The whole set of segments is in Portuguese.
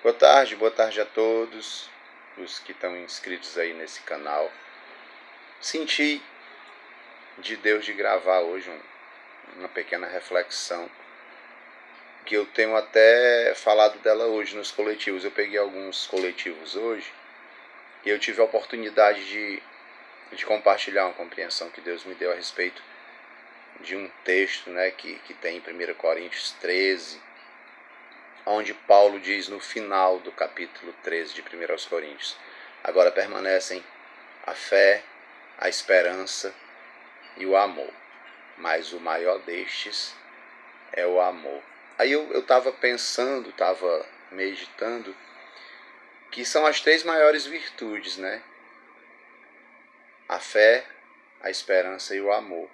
Boa tarde a todos os que estão inscritos aí nesse canal. Senti de Deus de gravar hoje uma pequena reflexão, que eu tenho até falado dela hoje nos coletivos. Eu peguei alguns coletivos hoje e eu tive a oportunidade de compartilhar uma compreensão que Deus me deu a respeito de um texto, que tem em 1 Coríntios 13, onde Paulo diz no final do capítulo 13 de 1 Coríntios: agora permanecem a fé, a esperança e o amor, mas o maior destes é o amor. Aí eu estava pensando, estava meditando, que são as três maiores virtudes, né? A fé, a esperança e o amor.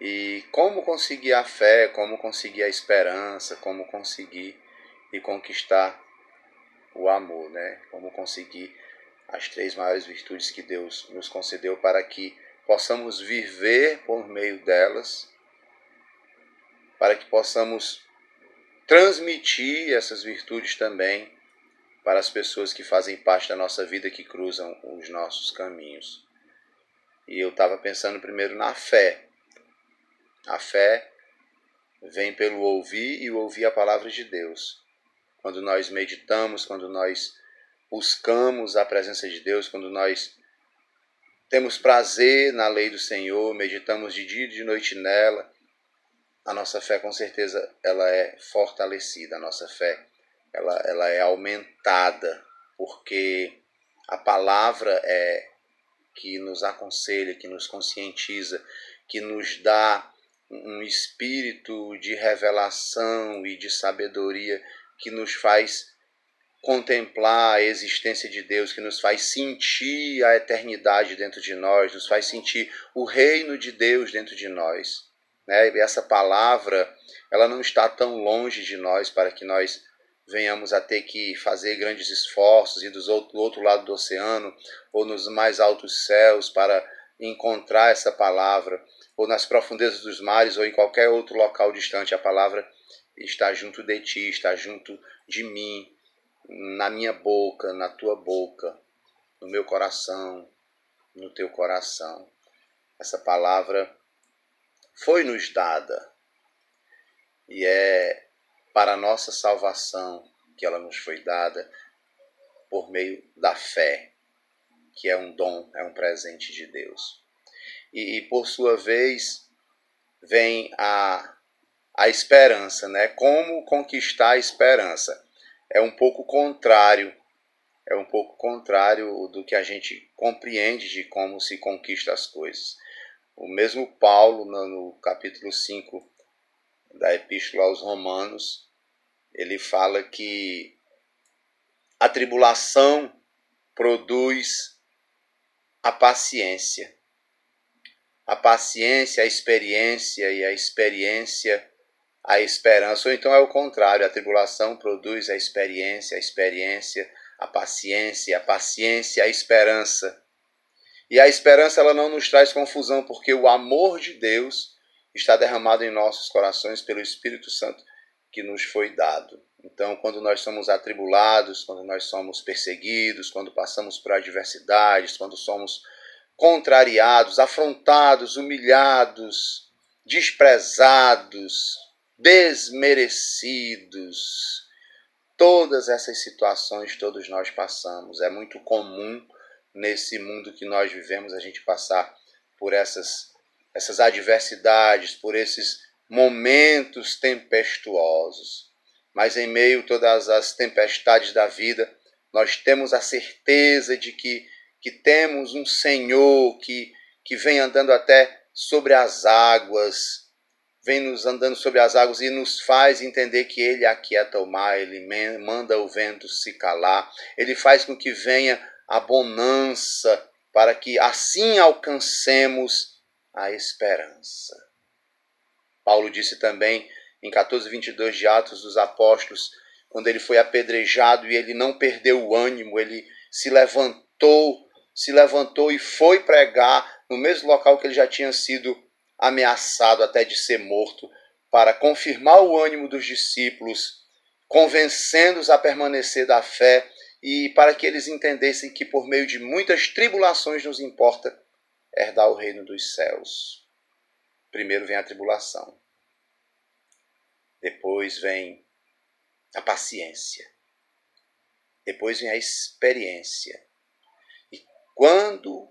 E como conseguir a fé, como conseguir a esperança, como conseguir e conquistar o amor, né? Como conseguir as três maiores virtudes que Deus nos concedeu para que possamos viver por meio delas, para que possamos transmitir essas virtudes também para as pessoas que fazem parte da nossa vida, que cruzam os nossos caminhos. E eu estava pensando primeiro na fé. A fé vem pelo ouvir e ouvir a palavra de Deus. Quando nós meditamos, quando nós buscamos a presença de Deus, quando nós temos prazer na lei do Senhor, meditamos de dia e de noite nela, a nossa fé com certeza ela é fortalecida, a nossa fé ela é aumentada, porque a palavra é que nos aconselha, que nos conscientiza, que nos dá um espírito de revelação e de sabedoria que nos faz contemplar a existência de Deus, que nos faz sentir a eternidade dentro de nós, nos faz sentir o reino de Deus dentro de nós. E essa palavra, ela não está tão longe de nós para que nós venhamos a ter que fazer grandes esforços, ir do outro lado do oceano, ou nos mais altos céus para encontrar essa palavra, ou nas profundezas dos mares, ou em qualquer outro local distante. A palavra está junto de ti, está junto de mim, na minha boca, na tua boca, no meu coração, no teu coração. Essa palavra foi-nos dada e é para a nossa salvação que ela nos foi dada por meio da fé, que é um dom, é um presente de Deus. E por sua vez, vem a esperança, né? Como conquistar a esperança? É um pouco contrário do que a gente compreende de como se conquista as coisas. O mesmo Paulo, no capítulo 5 da Epístola aos Romanos, ele fala que a tribulação produz a paciência. A paciência, a experiência, e a experiência, a esperança. Ou então é o contrário, a tribulação produz a experiência, a paciência, a esperança. E a esperança ela não nos traz confusão, porque o amor de Deus está derramado em nossos corações pelo Espírito Santo que nos foi dado. Então, quando nós somos atribulados, quando nós somos perseguidos, quando passamos por adversidades, quando somos contrariados, afrontados, humilhados, desprezados, desmerecidos, todas essas situações todos nós passamos. É muito comum nesse mundo que nós vivemos a gente passar por essas adversidades, por esses momentos tempestuosos. Mas em meio a todas as tempestades da vida, nós temos a certeza de que temos um Senhor que vem andando até sobre as águas, vem nos andando sobre as águas e nos faz entender que Ele aquieta o mar, Ele manda o vento se calar, Ele faz com que venha a bonança, para que assim alcancemos a esperança. Paulo disse também em 14:22 de Atos dos Apóstolos, quando ele foi apedrejado e ele não perdeu o ânimo, ele se levantou e foi pregar no mesmo local que ele já tinha sido ameaçado até de ser morto, para confirmar o ânimo dos discípulos, convencendo-os a permanecer da fé e para que eles entendessem que por meio de muitas tribulações nos importa herdar o reino dos céus. Primeiro vem a tribulação, depois vem a paciência, depois vem a experiência. E quando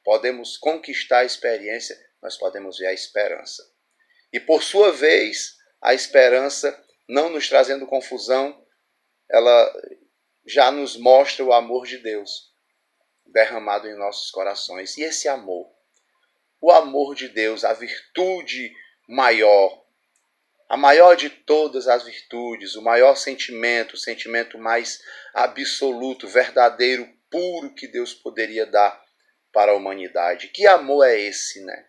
podemos conquistar a experiência, nós podemos ver a esperança. E por sua vez, a esperança, não nos trazendo confusão, ela já nos mostra o amor de Deus derramado em nossos corações. E esse amor, o amor de Deus, a virtude maior, a maior de todas as virtudes, o maior sentimento, o sentimento mais absoluto, verdadeiro, puro que Deus poderia dar para a humanidade. Que amor é esse, né?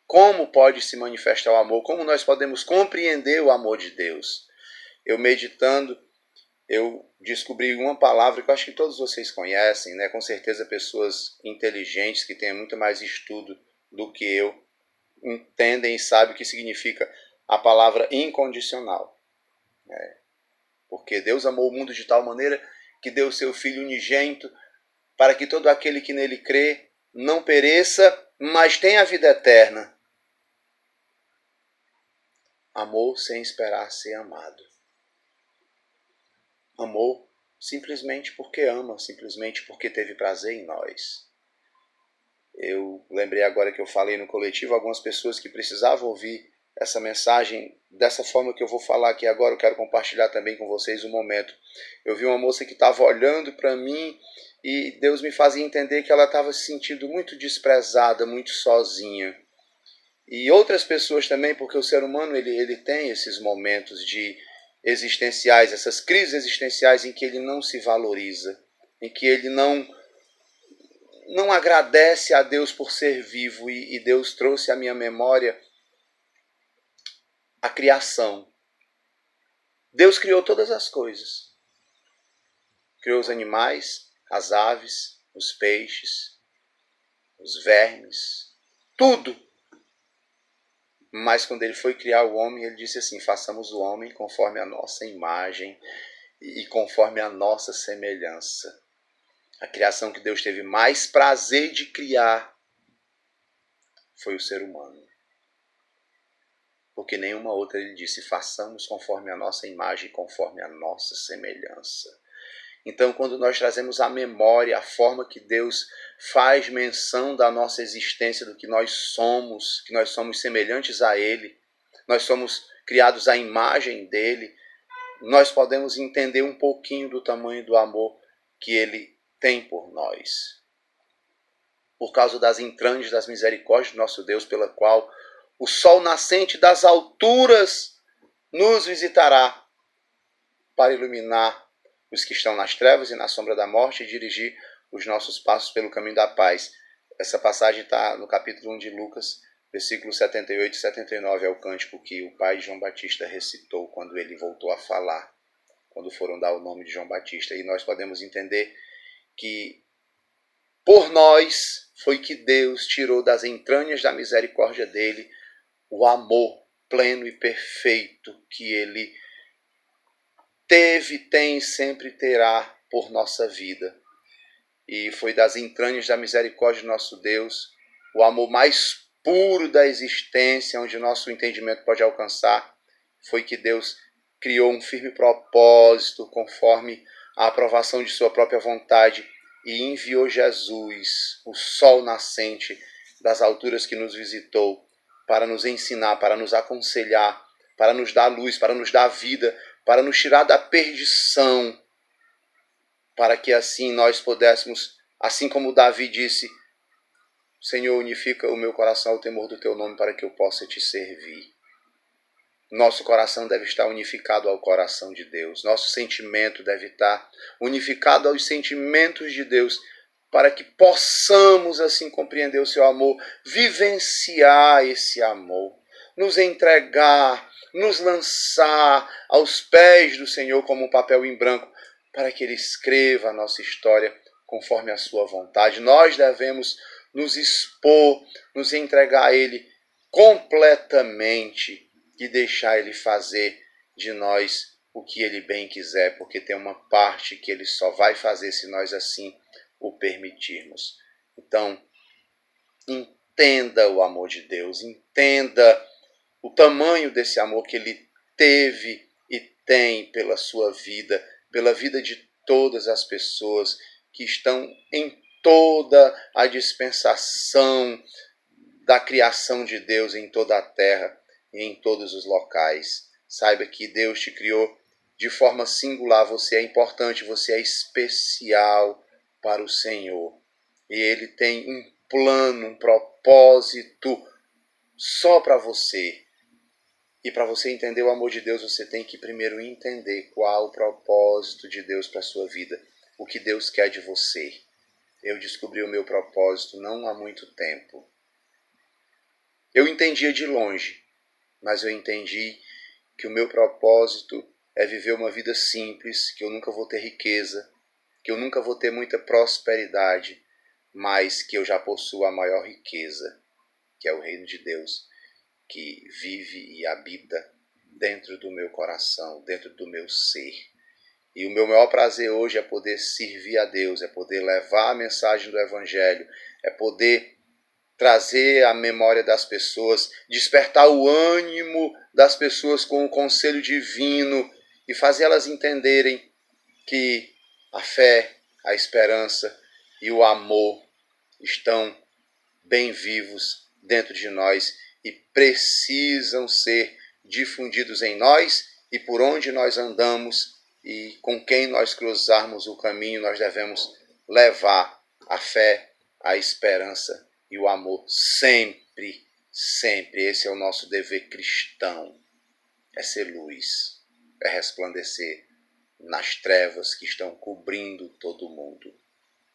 Como pode se manifestar o amor? Como nós podemos compreender o amor de Deus? Eu meditando, eu descobri uma palavra que eu acho que todos vocês conhecem, né? Com certeza pessoas inteligentes que têm muito mais estudo do que eu entendem e sabem o que significa a palavra incondicional. Porque Deus amou o mundo de tal maneira que deu o seu Filho unigênito para que todo aquele que nele crê não pereça, mas tenha a vida eterna. Amou sem esperar ser amado. Amou simplesmente porque ama, simplesmente porque teve prazer em nós. Eu lembrei agora que eu falei no coletivo algumas pessoas que precisavam ouvir essa mensagem dessa forma que eu vou falar aqui agora. Eu quero compartilhar também com vocês um momento. Eu vi uma moça que estava olhando para mim e Deus me fazia entender que ela estava se sentindo muito desprezada, muito sozinha. E outras pessoas também, porque o ser humano ele tem esses momentos de existenciais, essas crises existenciais em que ele não se valoriza, em que ele não agradece a Deus por ser vivo. E Deus trouxe à minha memória a criação. Deus criou todas as coisas. Criou os animais, as aves, os peixes, os vermes, tudo. Mas quando ele foi criar o homem, ele disse assim: façamos o homem conforme a nossa imagem e conforme a nossa semelhança. A criação que Deus teve mais prazer de criar foi o ser humano. Porque nenhuma outra ele disse: façamos conforme a nossa imagem e conforme a nossa semelhança. Então, quando nós trazemos à memória a forma que Deus faz menção da nossa existência, do que nós somos semelhantes a Ele, nós somos criados à imagem dEle, nós podemos entender um pouquinho do tamanho do amor que Ele tem por nós. Por causa das entranhas das misericórdias do nosso Deus, pela qual o sol nascente das alturas nos visitará para iluminar os que estão nas trevas e na sombra da morte e dirigir os nossos passos pelo caminho da paz. Essa passagem está no capítulo 1 de Lucas, versículos 78 e 79. É o cântico que o pai de João Batista recitou quando ele voltou a falar, quando foram dar o nome de João Batista. E nós podemos entender que por nós foi que Deus tirou das entranhas da misericórdia dele o amor pleno e perfeito que ele teve, tem e sempre terá por nossa vida. E foi das entranhas da misericórdia do nosso Deus, o amor mais puro da existência, onde o nosso entendimento pode alcançar, foi que Deus criou um firme propósito conforme a aprovação de sua própria vontade e enviou Jesus, o sol nascente das alturas que nos visitou, para nos ensinar, para nos aconselhar, para nos dar luz, para nos dar vida, para nos tirar da perdição, para que assim nós pudéssemos, assim como Davi disse: Senhor, unifica o meu coração ao temor do teu nome para que eu possa te servir. Nosso coração deve estar unificado ao coração de Deus. Nosso sentimento deve estar unificado aos sentimentos de Deus, para que possamos assim compreender o seu amor, vivenciar esse amor, nos entregar, nos lançar aos pés do Senhor como um papel em branco, para que Ele escreva a nossa história conforme a sua vontade. Nós devemos nos expor, nos entregar a Ele completamente e deixar Ele fazer de nós o que Ele bem quiser, porque tem uma parte que Ele só vai fazer se nós assim o permitirmos. Então, entenda o amor de Deus, entenda o tamanho desse amor que Ele teve e tem pela sua vida, pela vida de todas as pessoas que estão em toda a dispensação da criação de Deus em toda a terra e em todos os locais. Saiba que Deus te criou de forma singular, você é importante, você é especial para o Senhor. E Ele tem um plano, um propósito só para você. E para você entender o amor de Deus, você tem que primeiro entender qual o propósito de Deus para a sua vida, o que Deus quer de você. Eu descobri o meu propósito não há muito tempo. Eu entendia de longe, mas eu entendi que o meu propósito é viver uma vida simples, que eu nunca vou ter riqueza, que eu nunca vou ter muita prosperidade, mas que eu já possuo a maior riqueza, que é o reino de Deus, que vive e habita dentro do meu coração, dentro do meu ser. E o meu maior prazer hoje é poder servir a Deus, é poder levar a mensagem do Evangelho, é poder trazer a memória das pessoas, despertar o ânimo das pessoas com o conselho divino e fazer elas entenderem que a fé, a esperança e o amor estão bem vivos dentro de nós e precisam ser difundidos em nós e por onde nós andamos e com quem nós cruzarmos o caminho, nós devemos levar a fé, a esperança e o amor sempre, sempre. Esse é o nosso dever cristão. É ser luz, é resplandecer nas trevas que estão cobrindo todo mundo.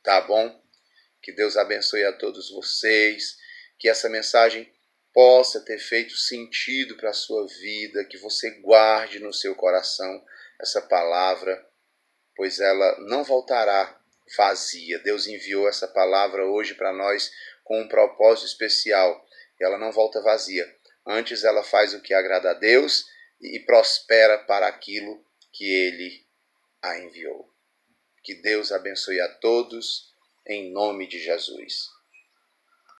Tá bom? Que Deus abençoe a todos vocês, que essa mensagem possa ter feito sentido para a sua vida, que você guarde no seu coração essa palavra, pois ela não voltará vazia. Deus enviou essa palavra hoje para nós com um propósito especial. Ela não volta vazia. Antes ela faz o que agrada a Deus e prospera para aquilo que Ele a enviou. Que Deus abençoe a todos, em nome de Jesus.